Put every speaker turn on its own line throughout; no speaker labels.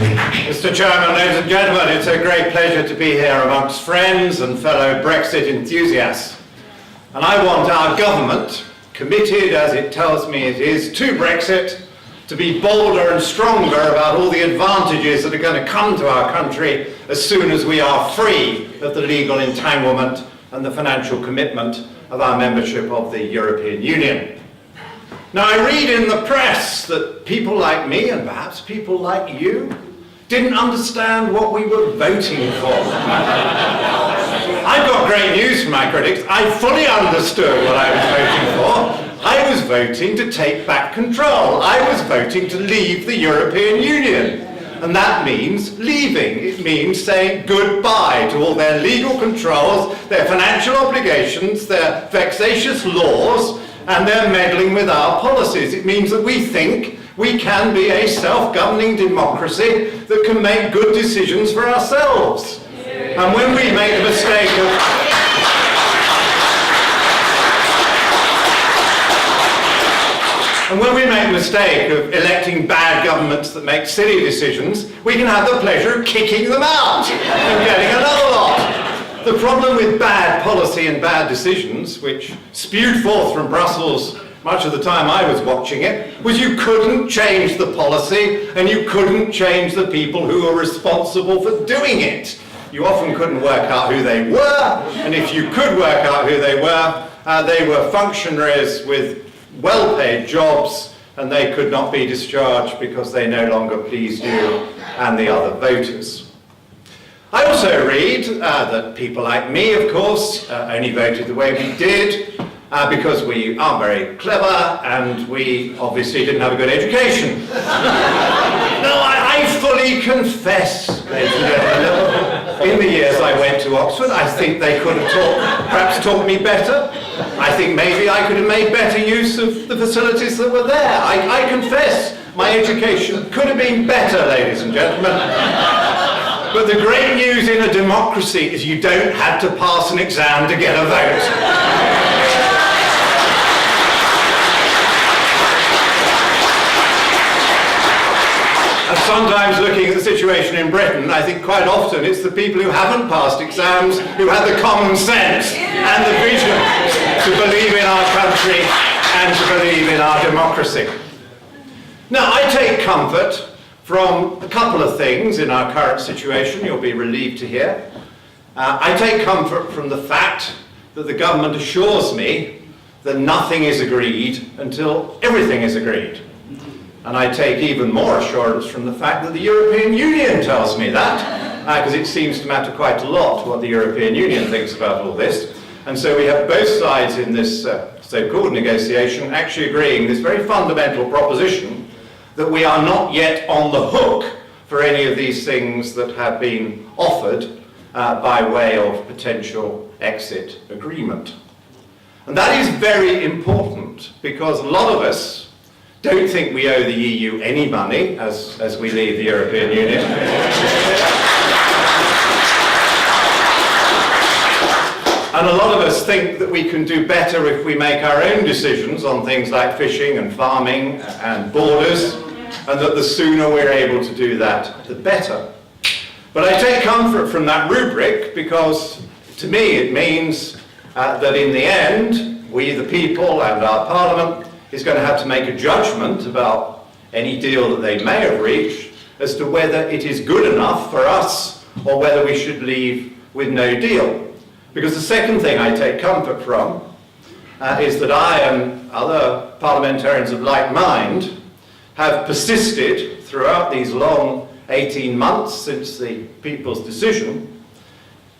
Mr. Chairman, ladies and gentlemen, it's a great pleasure to be here amongst friends and fellow Brexit enthusiasts. And I want our government, committed as it tells me it is to Brexit, to be bolder and stronger about all the advantages that are going to come to our country as soon as we are free of the legal entanglement and the financial commitment of our membership of the European Union. Now, I read in the press that people like me, and perhaps people like you, didn't understand what we were voting for. I've got great news for my critics. I fully understood what I was voting for. I was voting to take back control. I was voting to leave the European Union. And that means leaving. It means saying goodbye to all their legal controls, their financial obligations, their vexatious laws, and their meddling with our policies. It means that we think we can be a self-governing democracy that can make good decisions for ourselves. And when we make the mistake of electing bad governments that make silly decisions, we can have the pleasure of kicking them out and getting another lot. The problem with bad policy and bad decisions, which spewed forth from Brussels much of the time I was watching it, was you couldn't change the policy and you couldn't change the people who were responsible for doing it. You often couldn't work out who they were, and if you could work out who they were functionaries with well-paid jobs, and they could not be discharged because they no longer pleased you and the other voters. I also read that people like me, of course, only voted the way we did because we aren't very clever and we obviously didn't have a good education. No, I fully confess, ladies and gentlemen, in the years I went to Oxford, I think they could have perhaps taught me better. I think maybe I could have made better use of the facilities that were there. I confess my education could have been better, ladies and gentlemen. But the great news in a democracy is you don't have to pass an exam to get a vote. And sometimes looking at the situation in Britain, I think quite often it's the people who haven't passed exams who have the common sense and the vision to believe in our country and to believe in our democracy. Now, I take comfort from a couple of things in our current situation, you'll be relieved to hear. I take comfort from the fact that the government assures me that nothing is agreed until everything is agreed. And I take even more assurance from the fact that the European Union tells me that, because it seems to matter quite a lot what the European Union thinks about all this. And so we have both sides in this so-called negotiation actually agreeing this very fundamental proposition that we are not yet on the hook for any of these things that have been offered by way of potential exit agreement. And that is very important because a lot of us don't think we owe the EU any money as we leave the European Union. And a lot of us think that we can do better if we make our own decisions on things like fishing and farming and borders, and that the sooner we're able to do that, the better. But I take comfort from that rubric because, to me, it means that in the end, we, the people, and our Parliament is going to have to make a judgment about any deal that they may have reached as to whether it is good enough for us or whether we should leave with no deal. Because the second thing I take comfort from is that I and other parliamentarians of like mind have persisted throughout these long 18 months since the people's decision,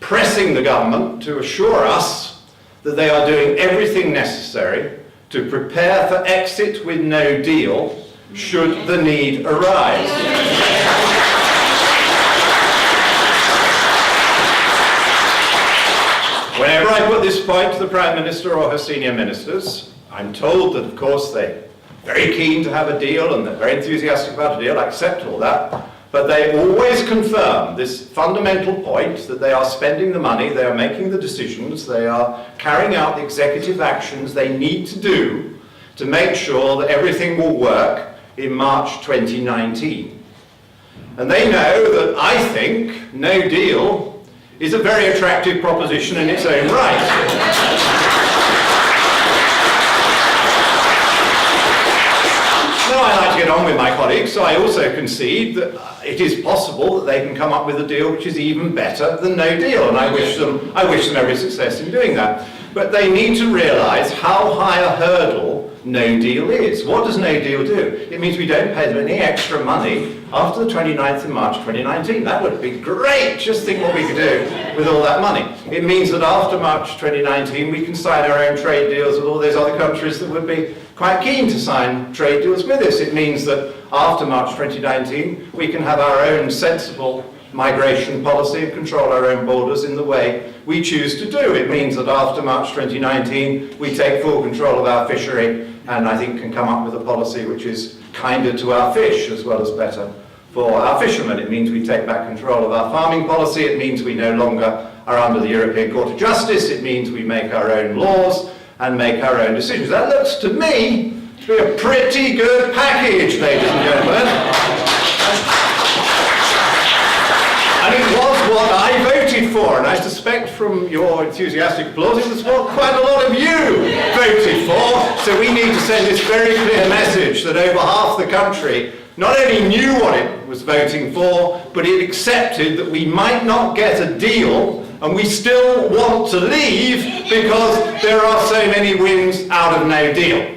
pressing the government to assure us that they are doing everything necessary to prepare for exit with no deal should the need arise. Whenever I put this point to the Prime Minister or her senior ministers, I'm told that, of course, they're very keen to have a deal and they're very enthusiastic about a deal. I accept all that. But they always confirm this fundamental point that they are spending the money, they are making the decisions, they are carrying out the executive actions they need to do to make sure that everything will work in March 2019. And they know that I think no deal is a very attractive proposition in its own right. I like to get on with my colleagues, so I also concede that it is possible that they can come up with a deal which is even better than no deal, and I wish them every success in doing that. But they need to realise how high a hurdle no deal is. What does no deal do? It means we don't pay them any extra money after the 29th of March 2019. That would be great. Just think what we could do with all that money. It means that after March 2019 we can sign our own trade deals with all those other countries that would be quite keen to sign trade deals with us. It means that after March 2019 we can have our own sensible migration policy and control our own borders in the way we choose to do. It means that after March 2019 we take full control of our fishery and I think can come up with a policy which is kinder to our fish as well as better for our fishermen. It means we take back control of our farming policy. It means we no longer are under the European Court of Justice. It means we make our own laws and make our own decisions. That looks to me to be a pretty good package, ladies and gentlemen. And it was what I voted for, and I suspect from your enthusiastic applause it was what quite a lot of you voted for. So we need to send this very clear message that over half the country not only knew what it was voting for, but it accepted that we might not get a deal and we still want to leave because there are so many wins out of no deal.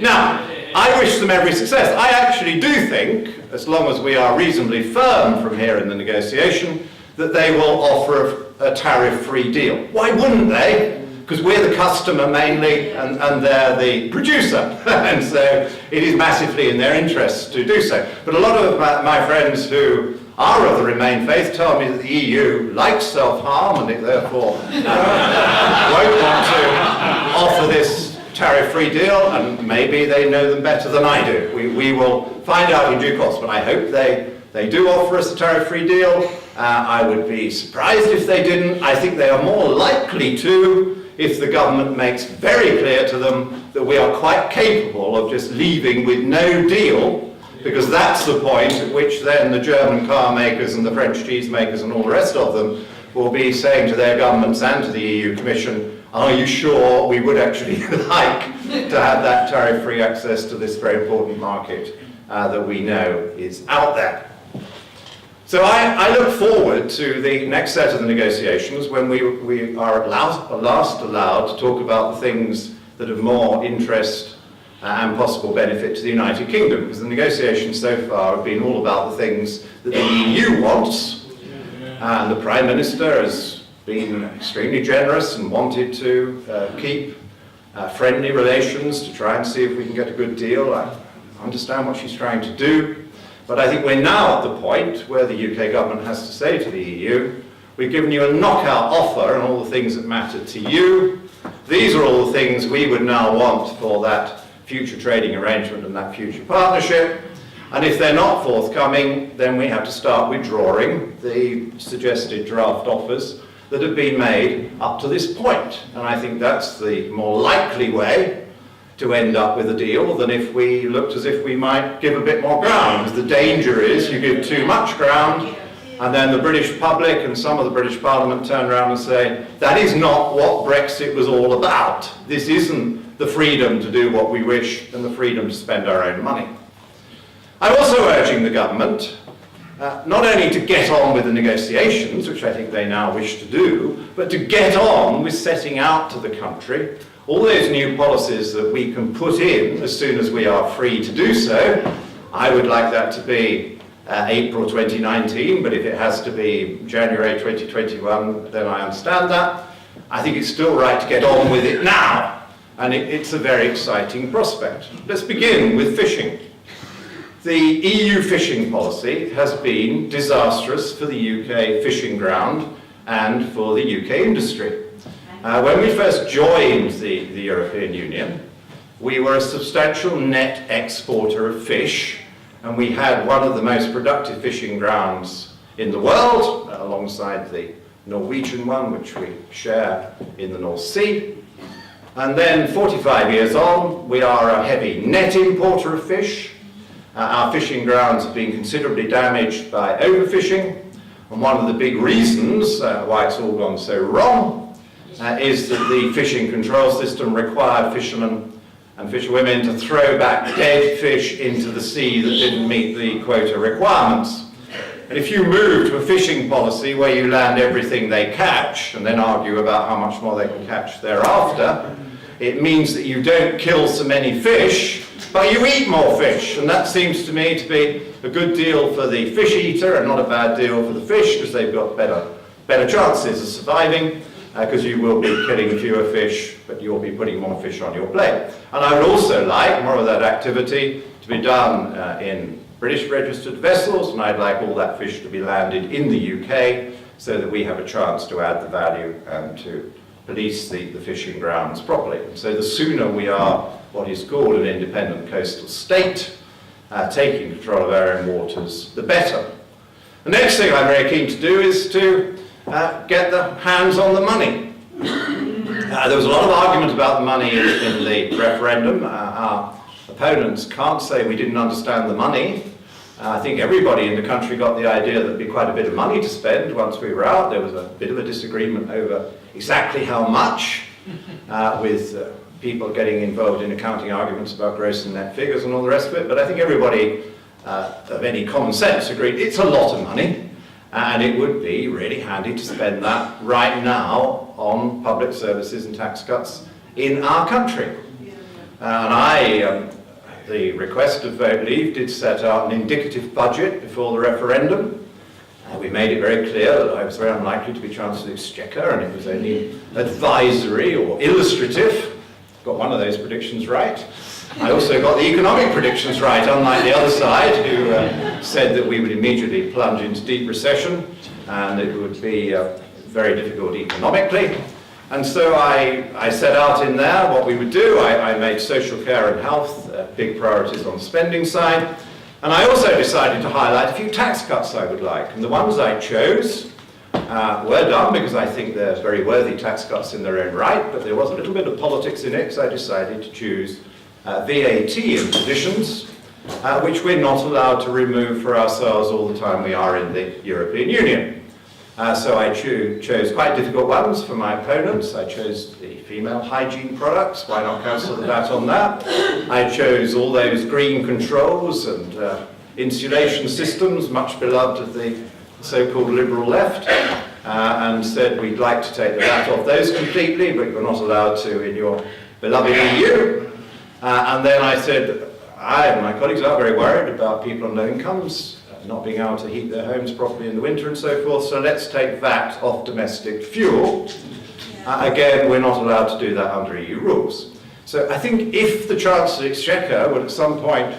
Now, I wish them every success. I actually do think, as long as we are reasonably firm from here in the negotiation, that they will offer a tariff-free deal. Why wouldn't they? Because we're the customer mainly and they're the producer. And so it is massively in their interest to do so. But a lot of my friends who are of the Remain faith tell me that the EU likes self-harm and it therefore won't want to offer this tariff-free deal, and maybe they know them better than I do. We will find out in due course, but I hope they do offer us a tariff-free deal. I would be surprised if they didn't. I think they are more likely to if the government makes very clear to them that we are quite capable of just leaving with no deal, because that's the point at which then the German car makers and the French cheese makers and all the rest of them will be saying to their governments and to the EU Commission, are you sure we would actually like to have that tariff-free access to this very important market that we know is out there? So I look forward to the next set of the negotiations when we are at last allowed to talk about the things that have more interest and possible benefit to the United Kingdom, because the negotiations so far have been all about the things that the EU wants, and the Prime Minister has been extremely generous and wanted to keep friendly relations to try and see if we can get a good deal. I understand what she's trying to do, but I think we're now at the point where the UK government has to say to the EU, we've given you a knockout offer on all the things that matter to you. These are all the things we would now want for that future trading arrangement and that future partnership. And if they're not forthcoming, then we have to start withdrawing the suggested draft offers that have been made up to this point. And I think that's the more likely way to end up with a deal than if we looked as if we might give a bit more ground. Because the danger is you give too much ground and then the British public and some of the British Parliament turn around and say, that is not what Brexit was all about. This isn't the freedom to do what we wish and the freedom to spend our own money. I'm also urging the government not only to get on with the negotiations, which I think they now wish to do, but to get on with setting out to the country all those new policies that we can put in as soon as we are free to do so. I would like that to be April 2019, but if it has to be January 2021, then I understand that. I think it's still right to get on with it now, and it's a very exciting prospect. Let's begin with fishing. The EU fishing policy has been disastrous for the UK fishing ground and for the UK industry. When we first joined the European Union, we were a substantial net exporter of fish, and we had one of the most productive fishing grounds in the world, alongside the Norwegian one, which we share in the North Sea. And then 45 years on, we are a heavy net importer of fish. Our fishing grounds have been considerably damaged by overfishing, and one of the big reasons why it's all gone so wrong is that the fishing control system required fishermen and fisherwomen to throw back dead fish into the sea that didn't meet the quota requirements. And if you move to a fishing policy where you land everything they catch and then argue about how much more they can catch thereafter, it means that you don't kill so many fish, but you eat more fish. And that seems to me to be a good deal for the fish eater and not a bad deal for the fish, because they've got better chances of surviving, because you will be killing fewer fish, but you'll be putting more fish on your plate. And I would also like more of that activity to be done in British registered vessels, and I'd like all that fish to be landed in the UK so that we have a chance to add the value and to police the fishing grounds properly. So the sooner we are what is called an independent coastal state, taking control of our own waters, the better. The next thing I'm very keen to do is to get the hands on the money. There was a lot of argument about the money in the referendum. Our opponents can't say we didn't understand the money. I think everybody in the country got the idea that there'd be quite a bit of money to spend once we were out. There was a bit of a disagreement over exactly how much, with people getting involved in accounting arguments about gross and net figures and all the rest of it. But I think everybody of any common sense agreed it's a lot of money, and it would be really handy to spend that right now on public services and tax cuts in our country. And the request of vote leave did set out an indicative budget before the referendum. We made it very clear that I was very unlikely to be Chancellor of the Exchequer, and it was only advisory or illustrative. Got one of those predictions right. I also got the economic predictions right, unlike the other side, who said that we would immediately plunge into deep recession and it would be very difficult economically. And so I set out in there what we would do. I made social care and health big priorities on the spending side. And I also decided to highlight a few tax cuts I would like. And the ones I chose were done because I think they're very worthy tax cuts in their own right, but there was a little bit of politics in it, so I decided to choose VAT impositions, which we're not allowed to remove for ourselves all the time we are in the European Union. So I chose quite difficult ones for my opponents. I chose the female hygiene products. Why not cancel the VAT on that? I chose all those green controls and insulation systems, much beloved of the so-called liberal left, and said we'd like to take the VAT off those completely, but you're not allowed to in your beloved EU. And then I said, I and my colleagues are very worried about people on low incomes not being able to heat their homes properly in the winter and so forth, so let's take VAT off domestic fuel. Again, we're not allowed to do that under EU rules. So I think if the Chancellor of the Exchequer would at some point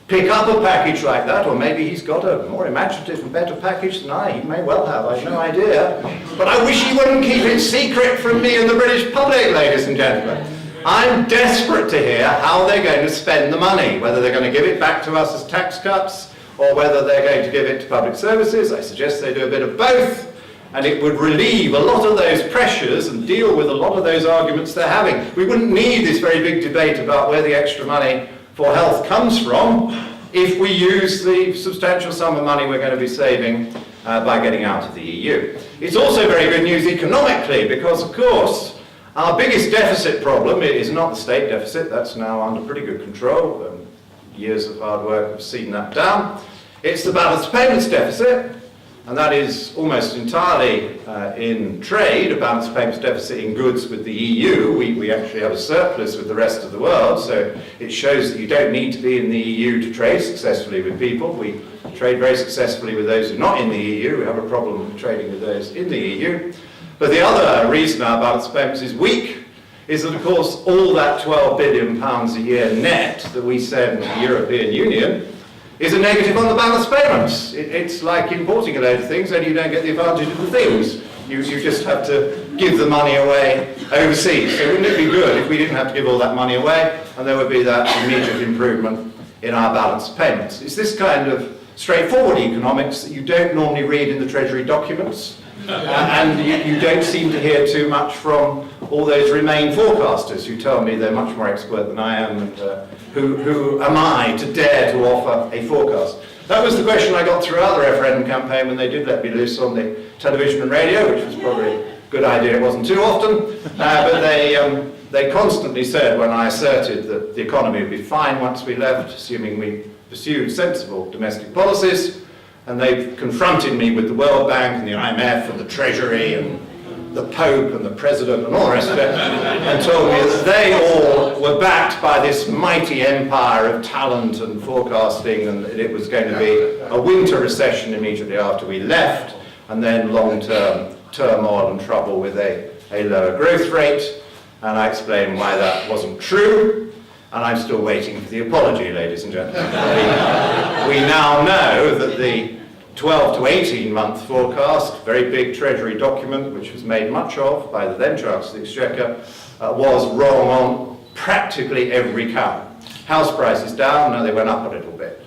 pick up a package like that, or maybe he's got a more imaginative and better package than I, he may well have, I have no idea. But I wish he wouldn't keep it secret from me and the British public, ladies and gentlemen. I'm desperate to hear how they're going to spend the money, whether they're going to give it back to us as tax cuts, or whether they're going to give it to public services. I suggest they do a bit of both, and it would relieve a lot of those pressures and deal with a lot of those arguments they're having. We wouldn't need this very big debate about where the extra money for health comes from if we use the substantial sum of money we're going to be saving by getting out of the EU. It's also very good news economically because, of course, our biggest deficit problem is not the state deficit. That's now under pretty good control. Years of hard work have seen that down. It's the balance payments deficit, and that is almost entirely in trade, a balance payments deficit in goods with the EU. We actually have a surplus with the rest of the world, so it shows that you don't need to be in the EU to trade successfully with people. We trade very successfully with those who are not in the EU. We have a problem with trading with those in the EU. But the other reason our balance payments is weak is that, of course, all that £12 billion a year net that we send to the European Union is a negative on the balance payments. It's like importing a load of things, only you don't get the advantage of the things. You just have to give the money away overseas. So wouldn't it be good if we didn't have to give all that money away and there would be that immediate improvement in our balance payments? It's this kind of straightforward economics that you don't normally read in the Treasury documents. And you don't seem to hear too much from all those Remain forecasters who tell me they're much more expert than I am and Who am I to dare to offer a forecast? That was the question I got throughout the referendum campaign when they did let me loose on the television and radio, which was probably a good idea. It wasn't too often, but they constantly said when I asserted that the economy would be fine once we left, assuming we pursued sensible domestic policies, and they confronted me with the World Bank and the IMF and the Treasury and the Pope and the President and all the rest of it, and told me that they all were backed by this mighty empire of talent and forecasting, and that it was going to be a winter recession immediately after we left, and then long-term turmoil and trouble with a lower growth rate. And I explained why that wasn't true, and I'm still waiting for the apology, ladies and gentlemen. We now know that the 12 to 18 month forecast, very big Treasury document, which was made much of by the then Chancellor of the Exchequer, was wrong on practically every count. House prices down, no, they went up a little bit.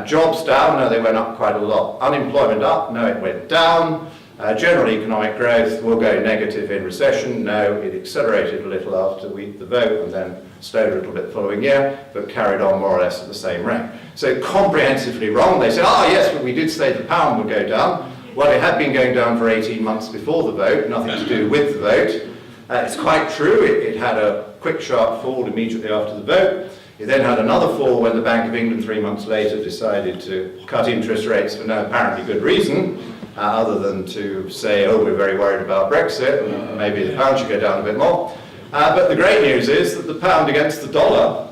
Jobs down, no, they went up quite a lot. Unemployment up, no, it went down. General economic growth will go negative in recession, no, it accelerated a little after the vote and then slowed a little bit the following year, but carried on more or less at the same rate. So comprehensively wrong. They say, yes, but we did say the pound would go down. Well, it had been going down for 18 months before the vote, nothing to do with the vote. It's quite true, it had a quick sharp fall immediately after the vote. It then had another fall when the Bank of England 3 months later decided to cut interest rates for no apparently good reason, other than to say, we're very worried about Brexit, and maybe the pound should go down a bit more. But the great news is that the pound against the dollar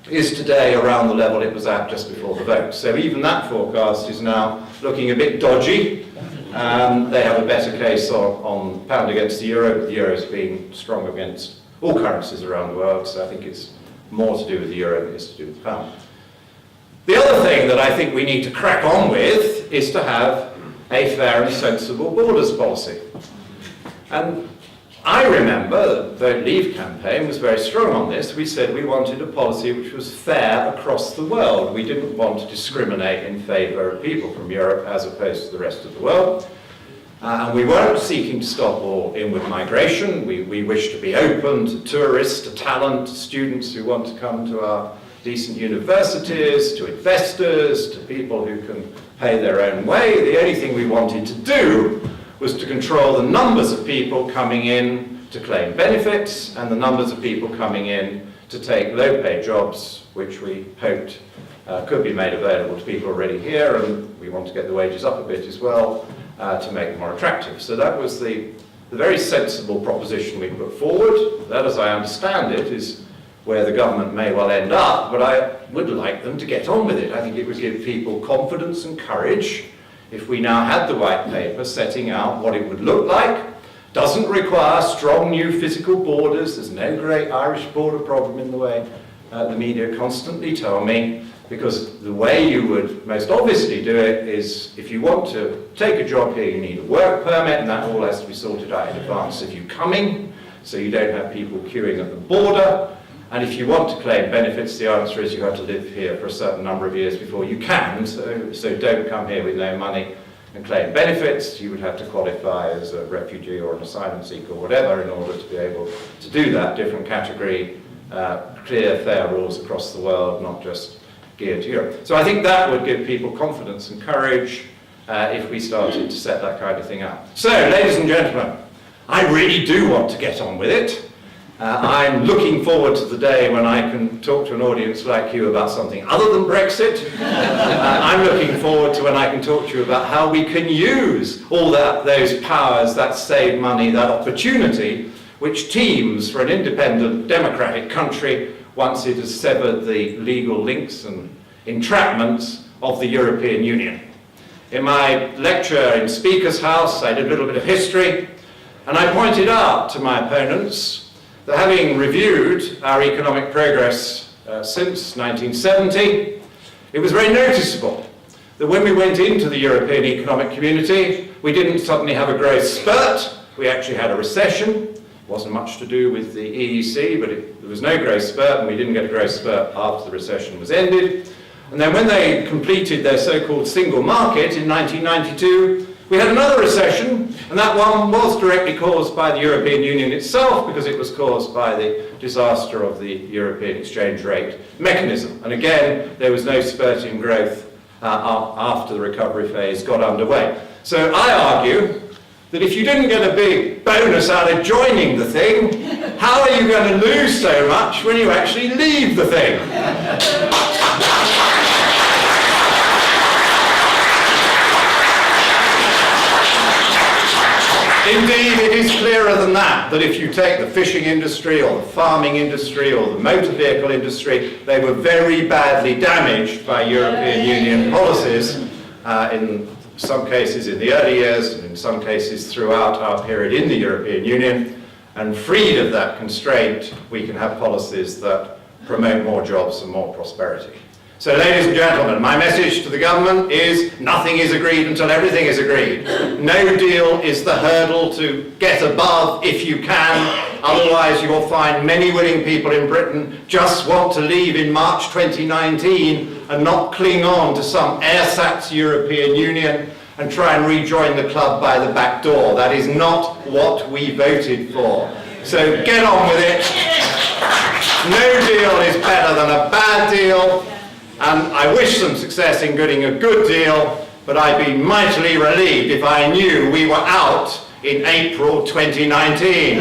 is today around the level it was at just before the vote. So even that forecast is now looking a bit dodgy. They have a better case on pound against the euro, but the euro is being strong against all currencies around the world, so I think it's more to do with the euro than it is to do with the pound. The other thing that I think we need to crack on with is to have a fair and sensible borders policy. And I remember the Vote Leave campaign was very strong on this. We said we wanted a policy which was fair across the world. We didn't want to discriminate in favour of people from Europe as opposed to the rest of the world. And we weren't seeking to stop all inward migration. We wished to be open to tourists, to talent, to students who want to come to our decent universities, to investors, to people who can pay their own way. The only thing we wanted to do was to control the numbers of people coming in to claim benefits and the numbers of people coming in to take low-paid jobs, which we hoped could be made available to people already here, and we want to get the wages up a bit as well to make it more attractive. So that was the very sensible proposition we put forward. That, as I understand it, is where the government may well end up, but I would like them to get on with it. I think it would give people confidence and courage if we now had the white paper setting out what it would look like. Doesn't require strong new physical borders. There's no great Irish border problem in the way the media constantly tell me, because the way you would most obviously do it is if you want to take a job here, you need a work permit, and that all has to be sorted out in advance of you coming, so you don't have people queuing at the border. And if you want to claim benefits, the answer is you have to live here for a certain number of years before you can. So don't come here with no money and claim benefits. You would have to qualify as a refugee or an asylum seeker or whatever in order to be able to do that. Different category, clear, fair rules across the world, not just geared to Europe. So I think that would give people confidence and courage if we started to set that kind of thing up. So, ladies and gentlemen, I really do want to get on with it. I'm looking forward to the day when I can talk to an audience like you about something other than Brexit. I'm looking forward to when I can talk to you about how we can use all those powers, that saved money, that opportunity, which teems for an independent democratic country once it has severed the legal links and entrapments of the European Union. In my lecture in Speaker's House, I did a little bit of history, and I pointed out to my opponents that having reviewed our economic progress since 1970, it was very noticeable that when we went into the European Economic Community, we didn't suddenly have a growth spurt, we actually had a recession. It wasn't much to do with the EEC, but there was no growth spurt, and we didn't get a growth spurt after the recession was ended. And then when they completed their so-called single market in 1992, We had another recession, and that one was directly caused by the European Union itself, because it was caused by the disaster of the European exchange rate mechanism. And again, there was no spurt in growth after the recovery phase got underway. So I argue that if you didn't get a big bonus out of joining the thing, how are you going to lose so much when you actually leave the thing? Indeed, it is clearer than that if you take the fishing industry or the farming industry or the motor vehicle industry, they were very badly damaged by European Union policies, in some cases in the early years, and in some cases throughout our period in the European Union. And freed of that constraint, we can have policies that promote more jobs and more prosperity. So, ladies and gentlemen, my message to the government is nothing is agreed until everything is agreed. No deal is the hurdle to get above if you can. Otherwise, you will find many willing people in Britain just want to leave in March 2019 and not cling on to some ersatz European Union and try and rejoin the club by the back door. That is not what we voted for. So get on with it. No deal is better than a bad deal. And I wish them success in getting a good deal, but I'd be mightily relieved if I knew we were out in April 2019.